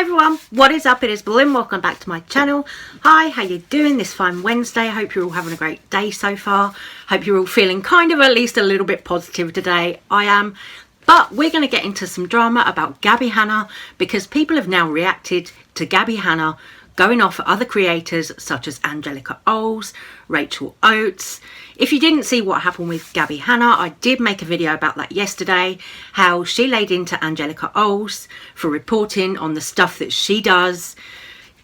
everyone, what is up? It is Wylde. Welcome back to my channel. Hi, how you doing this fine Wednesday? I hope you're all having a great day so far. Hope you're all feeling kind of at least a little bit positive today. I am. But we're going to get into some drama about Gabbie Hanna because people have now reacted to Gabbie Hanna going off at other creators such as Angelica Oates, Rachel Oates. If you didn't see what happened with Gabbie Hanna, I did make a video about that yesterday, how she laid into Angelica Oates for reporting on the stuff that she does.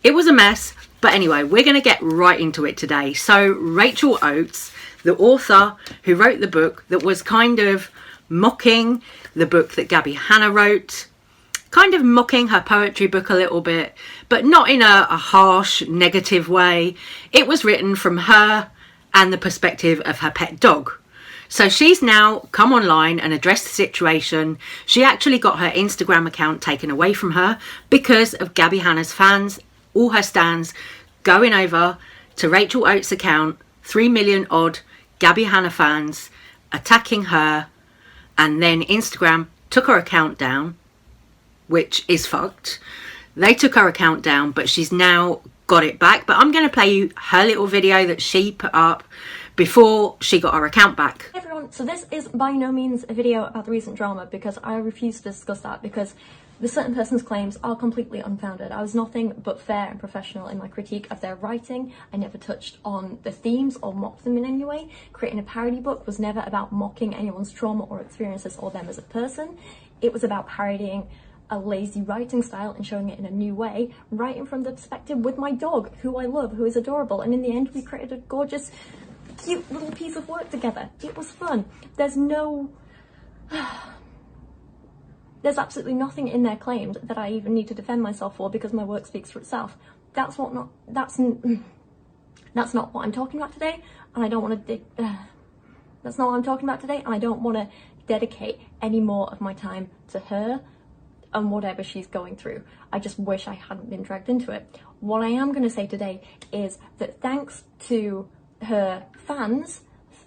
It was a mess, but anyway, we're going to get right into it today. So Rachel Oates, the author who wrote the book that was kind of mocking the book that Gabbie Hanna wrote, kind of mocking her poetry book a little bit, but not in a harsh, negative way. It was written from her and the perspective of her pet dog. So she's now come online and addressed the situation. She actually got her Instagram account taken away from her because of Gabbie Hanna's fans, all her stans, going over to Rachel Oates' account, 3 million odd Gabbie Hanna fans, attacking her, and then Instagram took her account down, which is fucked. They took her account down, but she's now got it back. But I'm going to play you her little video that she put up before she got her account back. Hey everyone, so this is by no means a video about the recent drama because I refuse to discuss that because the certain person's claims are completely unfounded. I was nothing but fair and professional in my critique of their writing. I never touched on the themes or mocked them in any way. Creating a parody book was never about mocking anyone's trauma or experiences or them as a person. It was about parodying a lazy writing style and showing it in a new way, writing from the perspective with my dog, who I love, who is adorable, and in the end we created a gorgeous, cute little piece of work together. It was fun. There's absolutely nothing in their claims that I even need to defend myself for because my work speaks for itself. That's not what I'm talking about today, and I don't want to that's not what I'm talking about today, and I don't want to dedicate any more of my time to her and whatever she's going through. I just wish I hadn't been dragged into it. What I am going to say today is that thanks to her fans,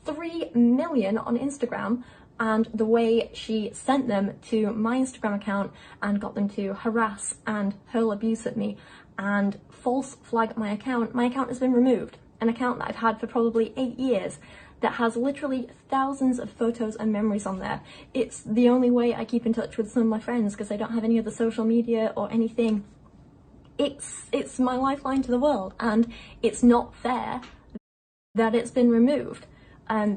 3 million on Instagram, and the way she sent them to my Instagram account and got them to harass and hurl abuse at me and false flag my account has been removed. An account that I've had for probably 8 years that has literally thousands of photos and memories on there. It's the only way I keep in touch with some of my friends because I don't have any other social media or anything. It's my lifeline to the world, and it's not fair that it's been removed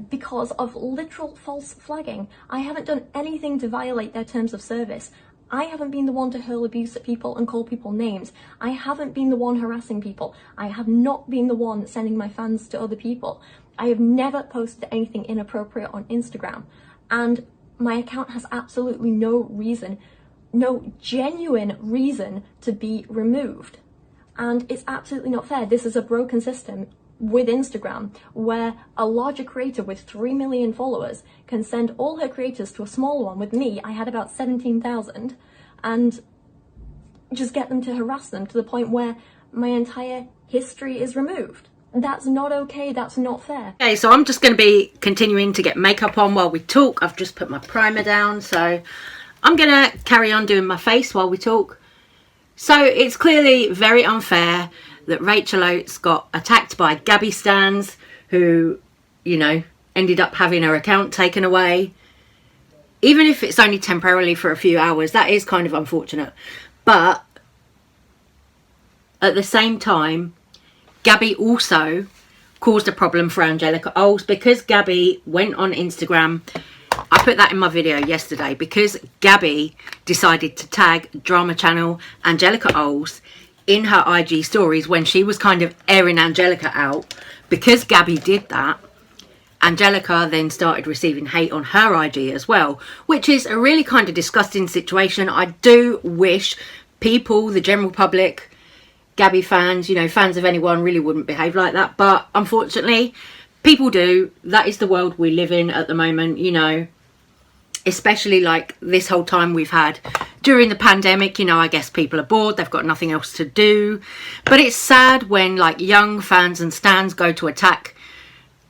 because of literal false flagging. I haven't done anything to violate their terms of service. I haven't been the one to hurl abuse at people and call people names. I haven't been the one harassing people. I have not been the one sending my fans to other people. I have never posted anything inappropriate on Instagram, and my account has absolutely no reason, no genuine reason to be removed. And it's absolutely not fair. This is a broken system with Instagram where a larger creator with 3 million followers can send all her creators to a smaller one. With me, I had about 17,000, and just get them to harass them to the point where my entire history is removed. That's not okay. That's not fair. Okay, so I'm just going to be continuing to get makeup on while we talk. I've just put my primer down, so I'm going to carry on doing my face while we talk. So it's clearly very unfair that Rachel Oates got attacked by Gabbie stans who, you know, ended up having her account taken away. Even if it's only temporarily for a few hours, that is kind of unfortunate. But at the same time, Gabbie also caused a problem for Angelica Oates because Gabbie went on Instagram. I put that in my video yesterday because Gabbie decided to tag drama channel Angelica Oates in her IG stories when she was kind of airing Angelica out. Because Gabbie did that, Angelica then started receiving hate on her IG as well, which is a really kind of disgusting situation. I do wish people, the general public, Gabbie fans, you know, fans of anyone really wouldn't behave like that. But unfortunately, people do. That is the world we live in at the moment, you know. Especially like this whole time we've had during the pandemic, you know, I guess people are bored. They've got nothing else to do. But it's sad when like young fans and stans go to attack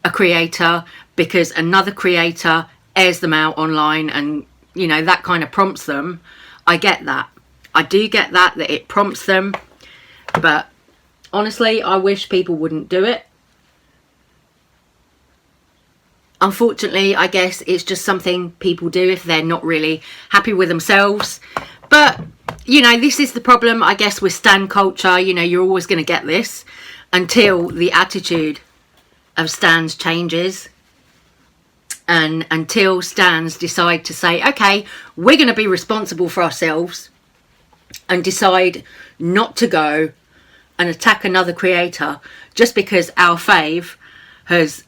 a creator because another creator airs them out online and, you know, that kind of prompts them. I get that. I do get that it prompts them, but honestly, I wish people wouldn't do it. Unfortunately, I guess it's just something people do if they're not really happy with themselves. But, you know, this is the problem, I guess, with stan culture. You know, you're always going to get this until the attitude of stans changes. And until stans decide to say, okay, we're going to be responsible for ourselves and decide not to go and attack another creator just because our fave has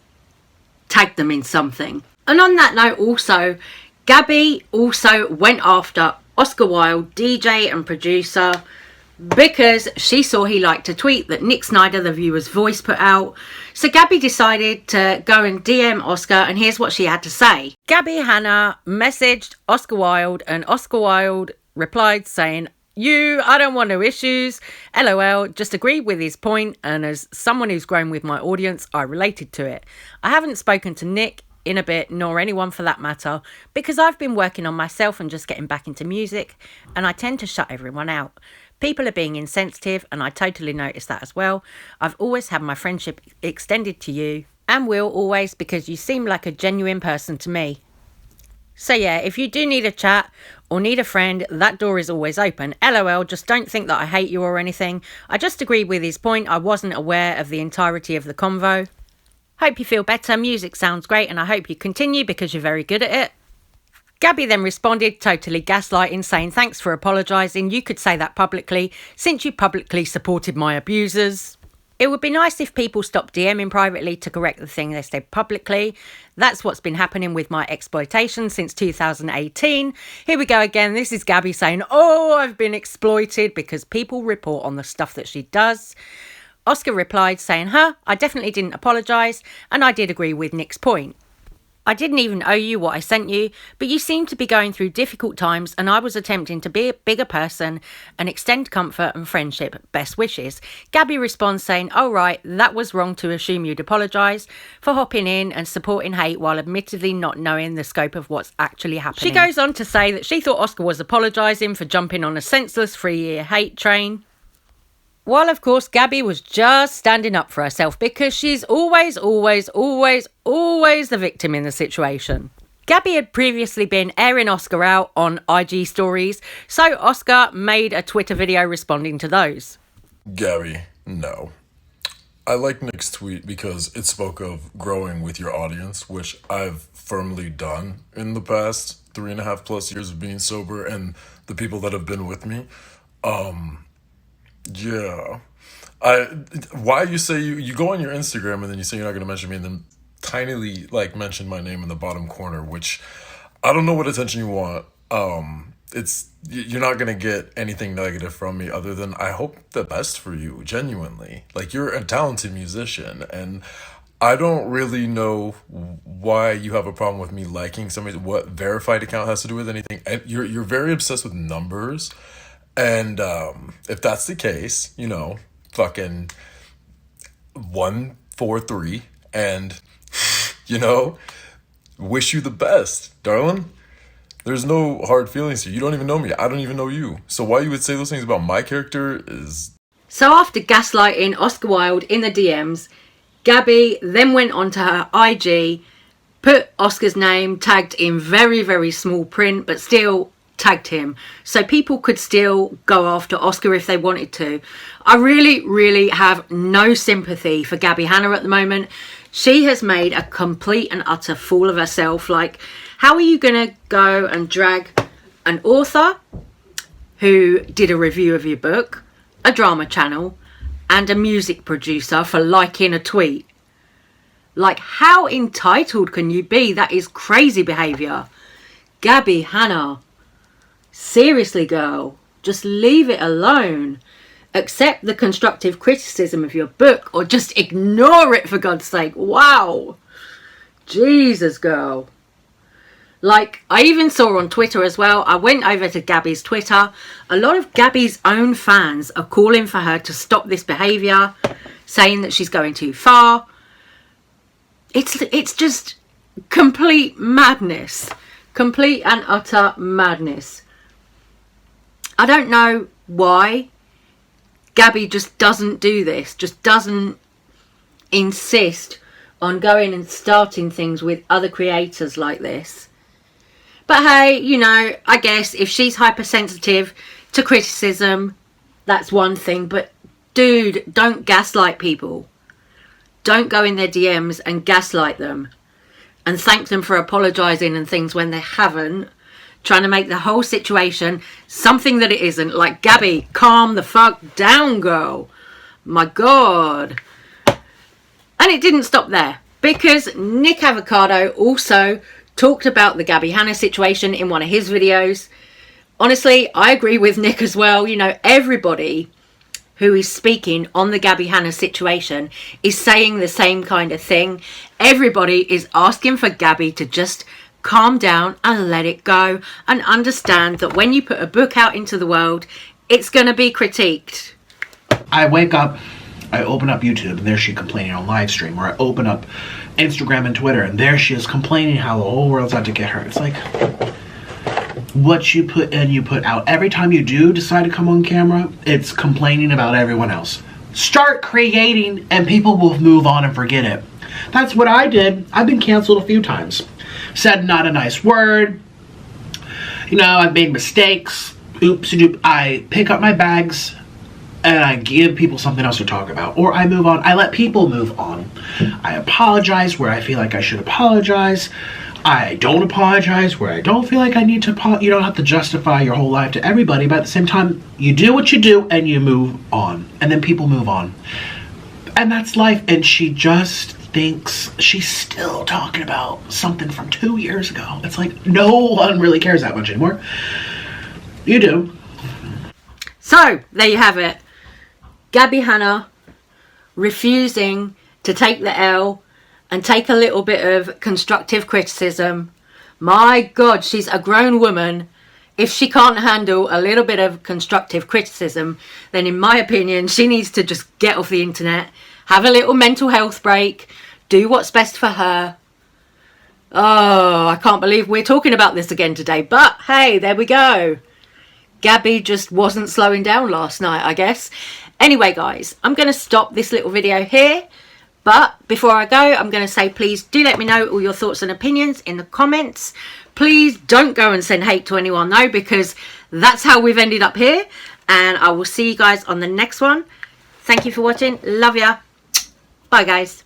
tagged them in something. And on that note also, Gabbie also went after Oscar Wilde, DJ and producer, because she saw he liked a tweet that Nick Snyder, the viewer's voice, put out. So Gabbie decided to go and DM Oscar, and here's what she had to say. Gabbie Hanna messaged Oscar Wilde, and Oscar Wilde replied saying, I don't want no issues. LOL, just agreed with his point, and as someone who's grown with my audience, I related to it. I haven't spoken to Nick in a bit, nor anyone for that matter, because I've been working on myself and just getting back into music, and I tend to shut everyone out. People are being insensitive, and I totally noticed that as well. I've always had my friendship extended to you, and will always, because you seem like a genuine person to me. So yeah, if you do need a chat or need a friend, that door is always open. LOL, just don't think that I hate you or anything. I just agreed with his point. I wasn't aware of the entirety of the convo. Hope you feel better. Music sounds great, and I hope you continue because you're very good at it. Gabbie then responded, totally gaslighting, saying, thanks for apologising. You could say that publicly, since you publicly supported my abusers. It would be nice if people stopped DMing privately to correct the thing they said publicly. That's what's been happening with my exploitation since 2018. Here we go again. This is Gabbie saying, I've been exploited, because people report on the stuff that she does. Oscar replied saying, I definitely didn't apologise, and I did agree with Nick's point. I didn't even owe you what I sent you, but you seem to be going through difficult times, and I was attempting to be a bigger person and extend comfort and friendship. Best wishes. Gabbie responds saying, right, that was wrong to assume you'd apologise for hopping in and supporting hate while admittedly not knowing the scope of what's actually happening. She goes on to say that she thought Oscar was apologising for jumping on a senseless 3-year hate train. While, of course, Gabbie was just standing up for herself, because she's always the victim in the situation. Gabbie had previously been airing Oscar out on IG stories, so Oscar made a Twitter video responding to those. Gabbie, no. I like Nick's tweet because it spoke of growing with your audience, which I've firmly done in the past 3.5+ years of being sober, and the people that have been with me. Yeah. Why you say you go on your Instagram and then you say you're not going to mention me, and then tinily mention my name in the bottom corner, which I don't know what attention you want. You're not going to get anything negative from me other than I hope the best for you, genuinely. You're a talented musician, and I don't really know why you have a problem with me liking somebody. What verified account has to do with anything? You're very obsessed with numbers. And if that's the case, fucking 143, and, wish you the best, darling. There's no hard feelings here. You don't even know me. I don't even know you. So why you would say those things about my character is... So after gaslighting Oscar Wilde in the DMs, Gabbie then went onto her IG, put Oscar's name tagged in very, very small print, but still tagged him, so people could still go after Oscar if they wanted to. I really have no sympathy for Gabbie Hanna at the moment. She has made a complete and utter fool of herself. How are you gonna go and drag an author who did a review of your book, a drama channel, and a music producer for liking a tweet? How entitled can you be? That is crazy behaviour. Gabbie Hanna, seriously, girl, just leave it alone. Accept the constructive criticism of your book, or just ignore it, for God's sake. Wow. Jesus, girl. I even saw on Twitter as well. I went over to Gabbie's Twitter. A lot of Gabbie's own fans are calling for her to stop this behaviour, saying that she's going too far. It's just complete madness. Complete and utter madness. I don't know why Gabbie just doesn't do this, just doesn't insist on going and starting things with other creators like this. But hey, you know, I guess if she's hypersensitive to criticism, that's one thing. But dude, don't gaslight people. Don't go in their DMs and gaslight them and thank them for apologising and things when they haven't. Trying to make the whole situation something that it isn't. Like, Gabbie, calm the fuck down, girl. My God. And it didn't stop there, because Nick Avocado also talked about the Gabbie Hanna situation in one of his videos. Honestly, I agree with Nick as well. You know, everybody who is speaking on the Gabbie Hanna situation is saying the same kind of thing. Everybody is asking for Gabbie to just calm down and let it go and understand that when you put a book out into the world, it's going to be critiqued. I wake up, I open up YouTube, and there she complaining on live stream. Or I open up Instagram and Twitter, and there she is complaining how the whole world's out to get her. It's like, what you put in, you put out. Every time you do decide to come on camera, it's complaining about everyone else. Start creating, and people will move on and forget it. That's what I did. I've been canceled a few times. Said not a nice word. You know, I've made mistakes. Oops, I pick up my bags and I give people something else to talk about. Or I move on. I let people move on. I apologize where I feel like I should apologize. I don't apologize where I don't feel like I need to apologize. You don't have to justify your whole life to everybody, but at the same time, you do what you do and you move on. And then people move on. And that's life. And she just thinks she's still talking about something from 2 years ago. It's like, no one really cares that much anymore. You do. So, there you have it. Gabbie Hanna refusing to take the L and take a little bit of constructive criticism. My God, she's a grown woman. If she can't handle a little bit of constructive criticism, then in my opinion, she needs to just get off the internet, have a little mental health break, do what's best for her. Oh, I can't believe we're talking about this again today. But hey, there we go. Gabbie just wasn't slowing down last night, I guess. Anyway, guys, I'm going to stop this little video here. But before I go, I'm going to say, please do let me know all your thoughts and opinions in the comments. Please don't go and send hate to anyone, though, because that's how we've ended up here. And I will see you guys on the next one. Thank you for watching. Love ya. Bye, guys.